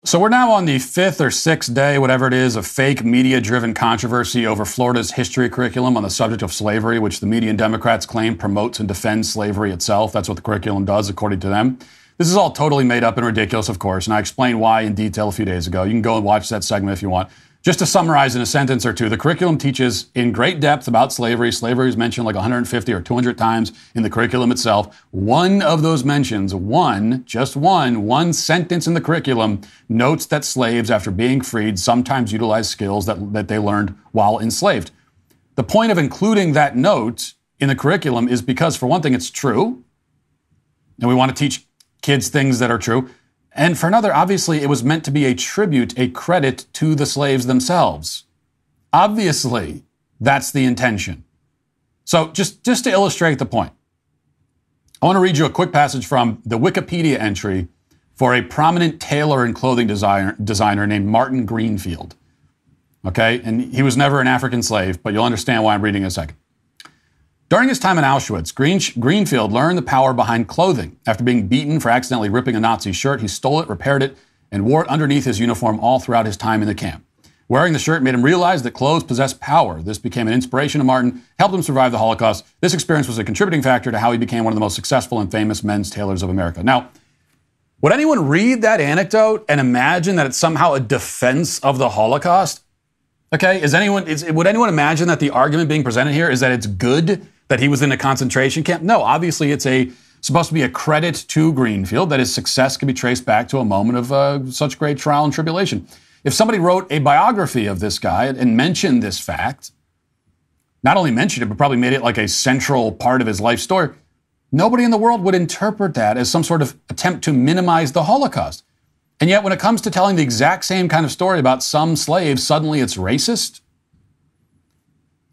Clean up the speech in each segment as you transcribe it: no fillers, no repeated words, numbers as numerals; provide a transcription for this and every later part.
So we're now on the fifth or sixth day, whatever it is, of fake media-driven controversy over Florida's history curriculum on the subject of slavery, which the media and Democrats claim promotes and defends slavery itself. That's what the curriculum does, according to them. This is all totally made up and ridiculous, of course, and I explained why in detail a few days ago. You can go and watch that segment if you want. Just to summarize in a sentence or two, the curriculum teaches in great depth about slavery. Slavery is mentioned like 150 or 200 times in the curriculum itself. One of those mentions, one sentence in the curriculum notes that slaves, after being freed, sometimes utilize skills that they learned while enslaved. The point of including that note in the curriculum is because, for one thing, it's true, and we want to teach kids things that are true. And for another, obviously, it was meant to be a tribute, a credit to the slaves themselves. Obviously, that's the intention. So just to illustrate the point, I want to read you a quick passage from the Wikipedia entry for a prominent tailor and clothing designer named Martin Greenfield. Okay? And he was never an African slave, but you'll understand why I'm reading in a second. During his time in Auschwitz, Greenfield learned the power behind clothing. After being beaten for accidentally ripping a Nazi shirt, he stole it, repaired it, and wore it underneath his uniform all throughout his time in the camp. Wearing the shirt made him realize that clothes possess power. This became an inspiration to Martin, helped him survive the Holocaust. This experience was a contributing factor to how he became one of the most successful and famous men's tailors of America. Now, would anyone read that anecdote and imagine that it's somehow a defense of the Holocaust? Okay, would anyone imagine that the argument being presented here is that it's good that he was in a concentration camp? No, obviously it's supposed to be a credit to Greenfield, that his success can be traced back to a moment of such great trial and tribulation. If somebody wrote a biography of this guy and mentioned this fact, not only mentioned it, but probably made it like a central part of his life story, nobody in the world would interpret that as some sort of attempt to minimize the Holocaust. And yet when it comes to telling the exact same kind of story about some slaves, suddenly it's racist?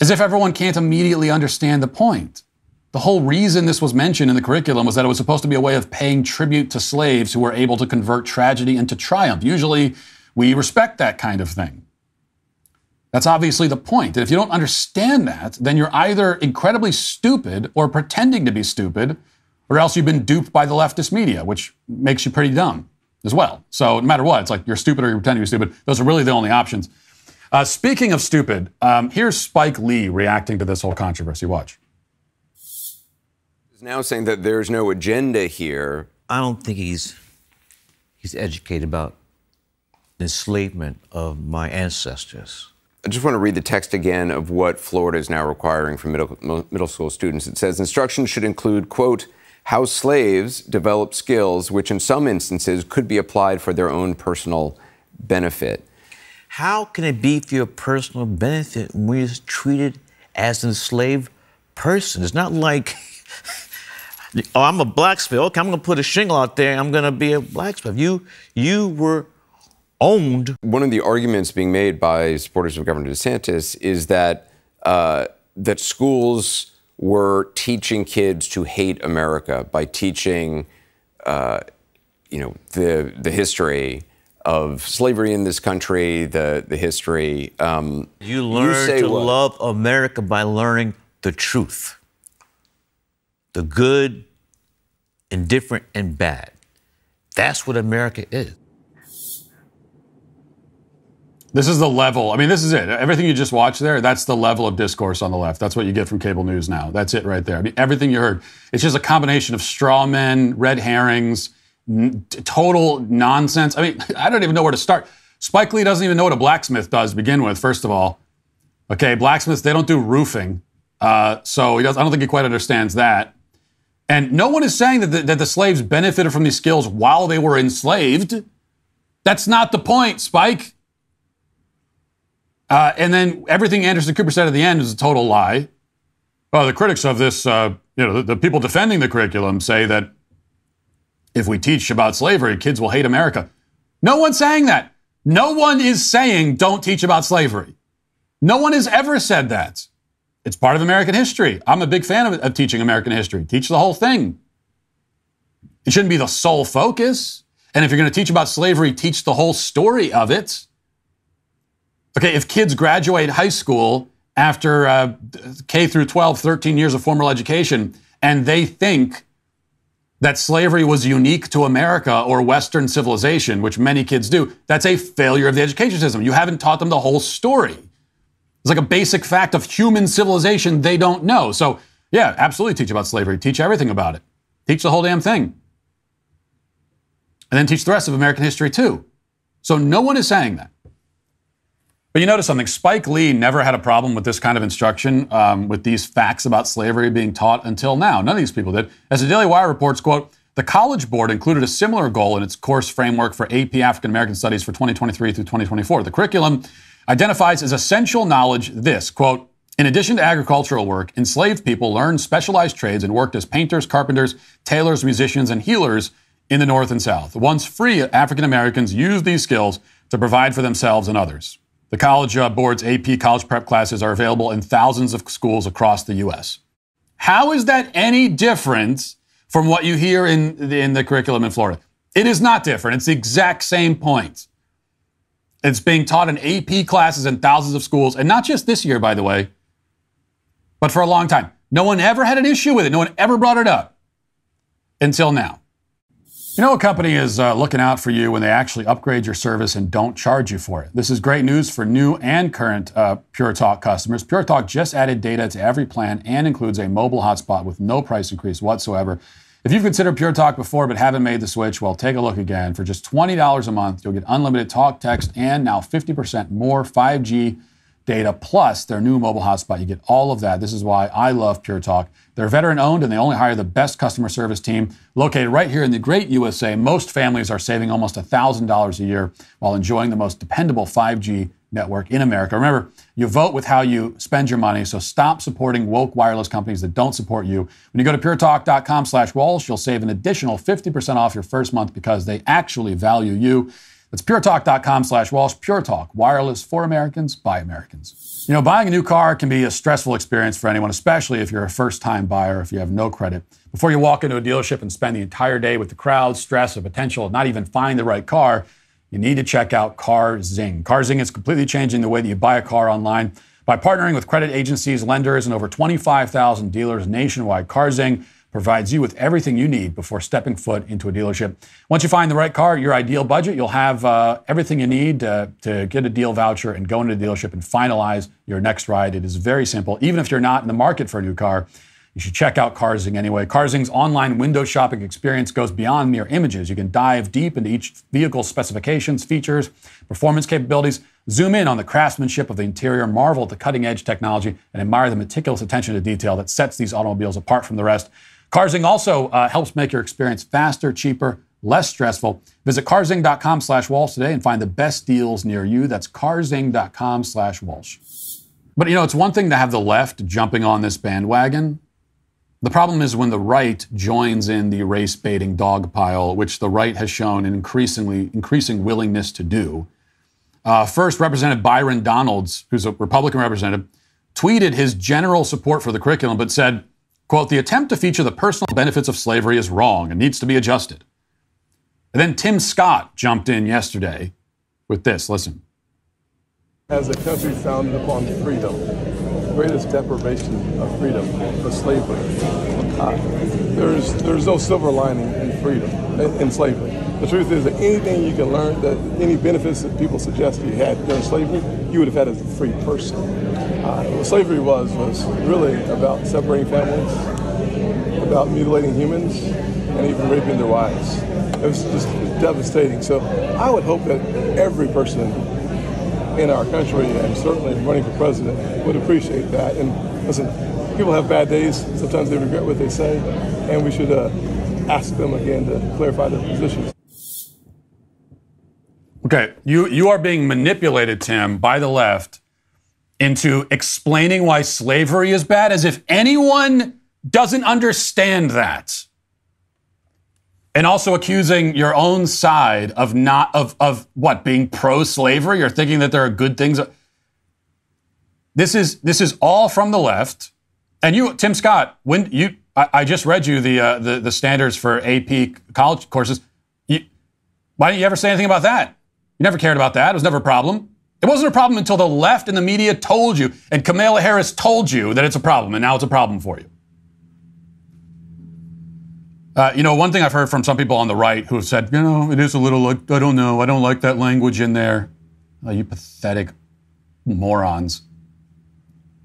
As if everyone can't immediately understand the point. The whole reason this was mentioned in the curriculum was that it was supposed to be a way of paying tribute to slaves who were able to convert tragedy into triumph. Usually, we respect that kind of thing. That's obviously the point. And if you don't understand that, then you're either incredibly stupid or pretending to be stupid, or else you've been duped by the leftist media, which makes you pretty dumb as well. So no matter what, it's like you're stupid or you're pretending to be stupid. Those are really the only options. Speaking of stupid, here's Spike Lee reacting to this whole controversy. Watch. He's now saying that there's no agenda here. I don't think he's educated about the enslavement of my ancestors. I just want to read the text again of what Florida is now requiring from middle school students. It says instruction should include, quote, how slaves develop skills which in some instances could be applied for their own personal benefit. How can it be for your personal benefit when you're treated as an enslaved person? It's not like, oh, I'm a blacksmith. Okay, I'm going to put a shingle out there. I'm going to be a blacksmith. You were owned. One of the arguments being made by supporters of Governor DeSantis is that that schools were teaching kids to hate America by teaching, the history of slavery in this country, the history. You learn to love America by learning the truth. The good, indifferent, and bad. That's what America is. This is the level. I mean, this is it. Everything you just watched there, that's the level of discourse on the left. That's what you get from cable news now. That's it right there. I mean, everything you heard. It's just a combination of straw men, red herrings, total nonsense. I mean, I don't even know where to start. Spike Lee doesn't even know what a blacksmith does to begin with, first of all. Okay, blacksmiths, they don't do roofing. So I don't think he quite understands that. And no one is saying that the slaves benefited from these skills while they were enslaved. That's not the point, Spike. And then everything Anderson Cooper said at the end is a total lie. The critics of this, the people defending the curriculum say that if we teach about slavery, kids will hate America. No one's saying that. No one is saying don't teach about slavery. No one has ever said that. It's part of American history. I'm a big fan of teaching American history. Teach the whole thing. It shouldn't be the sole focus. And if you're going to teach about slavery, teach the whole story of it. Okay, if kids graduate high school after K through 12, 13 years of formal education, and they think that slavery was unique to America or Western civilization, which many kids do, that's a failure of the education system. You haven't taught them the whole story. It's like a basic fact of human civilization they don't know. So, yeah, absolutely teach about slavery. Teach everything about it. Teach the whole damn thing. And then teach the rest of American history, too. So no one is saying that. But you notice something. Spike Lee never had a problem with this kind of instruction, with these facts about slavery being taught until now. None of these people did. As the Daily Wire reports, quote, the College Board included a similar goal in its course framework for AP African American Studies for 2023 through 2024. The curriculum identifies as essential knowledge this, quote, in addition to agricultural work, enslaved people learned specialized trades and worked as painters, carpenters, tailors, musicians, and healers in the North and South. Once free, African Americans used these skills to provide for themselves and others. The College Board's AP college prep classes are available in thousands of schools across the U.S. How is that any different from what you hear in the curriculum in Florida? It is not different. It's the exact same point. It's being taught in AP classes in thousands of schools, and not just this year, by the way, but for a long time. No one ever had an issue with it. No one ever brought it up until now. You know, a company is looking out for you when they actually upgrade your service and don't charge you for it. This is great news for new and current Pure Talk customers. Pure Talk just added data to every plan and includes a mobile hotspot with no price increase whatsoever. If you've considered Pure Talk before but haven't made the switch, well, take a look again. For just $20 a month, you'll get unlimited talk, text, and now 50% more 5G data, plus their new mobile hotspot. You get all of that. This is why I love Pure Talk. They're veteran-owned, and they only hire the best customer service team located right here in the great USA. Most families are saving almost $1,000 a year while enjoying the most dependable 5G network in America. Remember, you vote with how you spend your money, so stop supporting woke wireless companies that don't support you. When you go to puretalk.com/Walsh, you'll save an additional 50% off your first month because they actually value you. That's puretalk.com/Walsh. Pure Talk, wireless for Americans, by Americans. You know, buying a new car can be a stressful experience for anyone, especially if you're a first-time buyer, if you have no credit. Before you walk into a dealership and spend the entire day with the crowd, stress, or potential of not even find the right car, you need to check out CarZing. CarZing is completely changing the way that you buy a car online. By partnering with credit agencies, lenders, and over 25,000 dealers nationwide, CarZing provides you with everything you need before stepping foot into a dealership. Once you find the right car at your ideal budget, you'll have everything you need to get a deal voucher and go into the dealership and finalize your next ride. It is very simple. Even if you're not in the market for a new car, you should check out CarZing anyway. CarZing's online window shopping experience goes beyond mere images. You can dive deep into each vehicle's specifications, features, performance capabilities, zoom in on the craftsmanship of the interior, marvel at the cutting-edge technology, and admire the meticulous attention to detail that sets these automobiles apart from the rest. CarZing also helps make your experience faster, cheaper, less stressful. Visit carzing.com/Walsh today and find the best deals near you. That's carzing.com/Walsh. But, you know, it's one thing to have the left jumping on this bandwagon. The problem is when the right joins in the race-baiting dog pile, which the right has shown an increasing willingness to do. First, Representative Byron Donalds, who's a Republican representative, tweeted his general support for the curriculum, but said, quote, the attempt to feature the personal benefits of slavery is wrong and needs to be adjusted. And then Tim Scott jumped in yesterday with this. Listen. As a country founded upon freedom, the greatest deprivation of freedom was slavery. There's no silver lining in freedom, in slavery. The truth is that anything you can learn, that any benefits that people suggest you had during slavery, you would have had as a free person. What slavery was really about separating families, about mutilating humans, and even raping their wives. It was just devastating. So I would hope that every person in our country, and certainly running for president, would appreciate that. And listen, people have bad days. Sometimes they regret what they say, and we should ask them again to clarify their positions. Okay, you are being manipulated, Tim, by the left into explaining why slavery is bad, as if anyone doesn't understand that. And also accusing your own side of being pro-slavery or thinking that there are good things. This is all from the left. And you, Tim Scott, I just read you the standards for AP college courses. Why didn't you ever say anything about that? You never cared about that. It was never a problem. It wasn't a problem until the left and the media told you, and Kamala Harris told you that it's a problem, and now it's a problem for you. One thing I've heard from some people on the right who have said, it is a little like, I don't know, I don't like that language in there. Oh, you pathetic morons.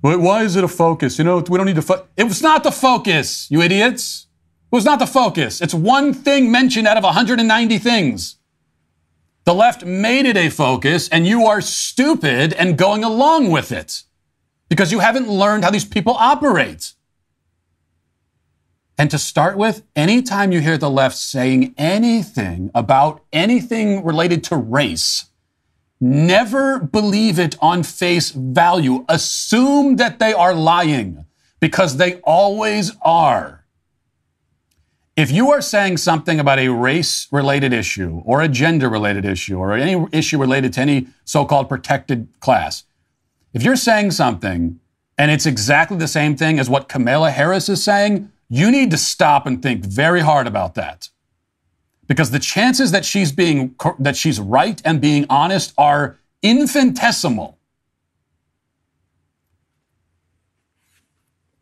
Why is it a focus? We don't need to It was not the focus, you idiots. It was not the focus. It's one thing mentioned out of 190 things. The left made it a focus, and you are stupid and going along with it because you haven't learned how these people operate. And to start with, anytime you hear the left saying anything about anything related to race, never believe it on face value. Assume that they are lying, because they always are. If you are saying something about a race-related issue or a gender-related issue or any issue related to any so-called protected class, if you're saying something and it's exactly the same thing as what Kamala Harris is saying, you need to stop and think very hard about that. Because the chances that she's right and being honest are infinitesimal.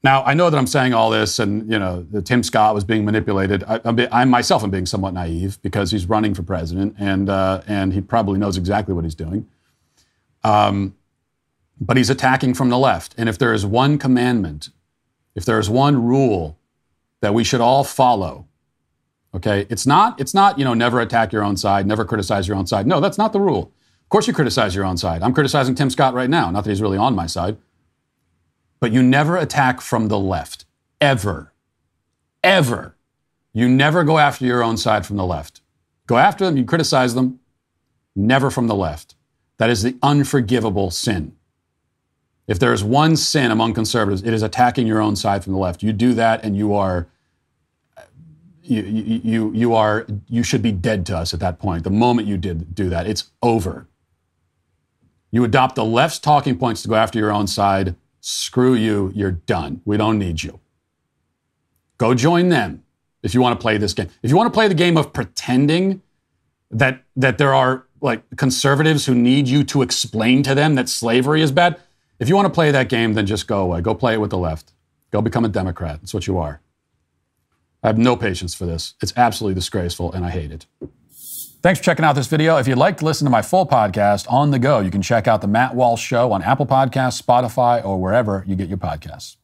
Now, I know that I'm saying all this and, that Tim Scott was being manipulated. I myself am being somewhat naive because he's running for president and he probably knows exactly what he's doing. But he's attacking from the left. And if there is one commandment, if there is one rule that we should all follow, okay, it's not, never attack your own side, never criticize your own side. No, that's not the rule. Of course you criticize your own side. I'm criticizing Tim Scott right now. Not that he's really on my side. But you never attack from the left. Ever. Ever. You never go after your own side from the left. Go after them, you criticize them, never from the left. That is the unforgivable sin. If there is one sin among conservatives, it is attacking your own side from the left. You do that and you should be dead to us at that point. The moment you do that, it's over. You adopt the left's talking points to go after your own side. Screw you, you're done. We don't need you. Go join them if you want to play this game. If you want to play the game of pretending that there are conservatives who need you to explain to them that slavery is bad, if you want to play that game, then just go away. Go play it with the left. Go become a Democrat. That's what you are. I have no patience for this. It's absolutely disgraceful, and I hate it. Thanks for checking out this video. If you'd like to listen to my full podcast on the go, you can check out The Matt Walsh Show on Apple Podcasts, Spotify, or wherever you get your podcasts.